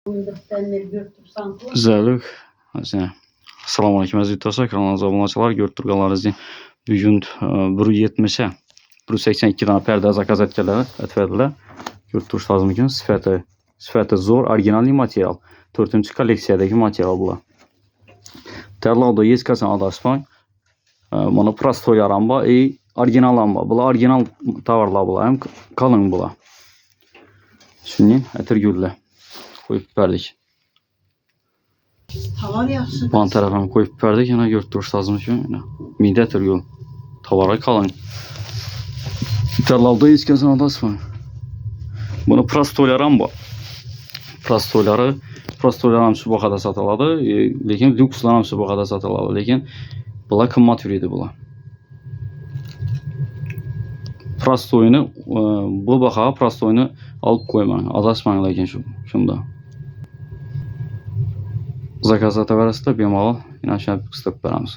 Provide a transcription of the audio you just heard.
Güzellik. Assalomu alaykum aziz do'stlar, kanalımıza obunachilar. Ko'rib turganlaringizdek, bugun 170 182 dona parda zakaz etganlar. Ko'rib turishingiz mumkin. Sifati zo'r, original material. 4-kolleksiyadagi material bular. Tayyorlovda hech qachon adashmang. Mana prostoylar ham bor, original ham bor. Bular original tovarlar bular, ham qalin bular. Shuning atirgullar qo'yib berdik. Tovar yaxshi. Bu tarafdan qo'yib berdik, yana ko'rib turishingiz mumkin. Mida atirgul. Tovari qalin. Tayyorlovda hech qachon adashmang. Buni prostoylar ham bor. Prostoylar ham shu бағada sotiladi, lekin lyukslar ham shu бағada sotiladi, lekin bular qimmat yuradi bular. Prostoyni bu baqa prostoyni olib qo'ymang, adashmang lekin shunda. Zakaz etaverasizlar, bemalol yana shuni qistab beramiz.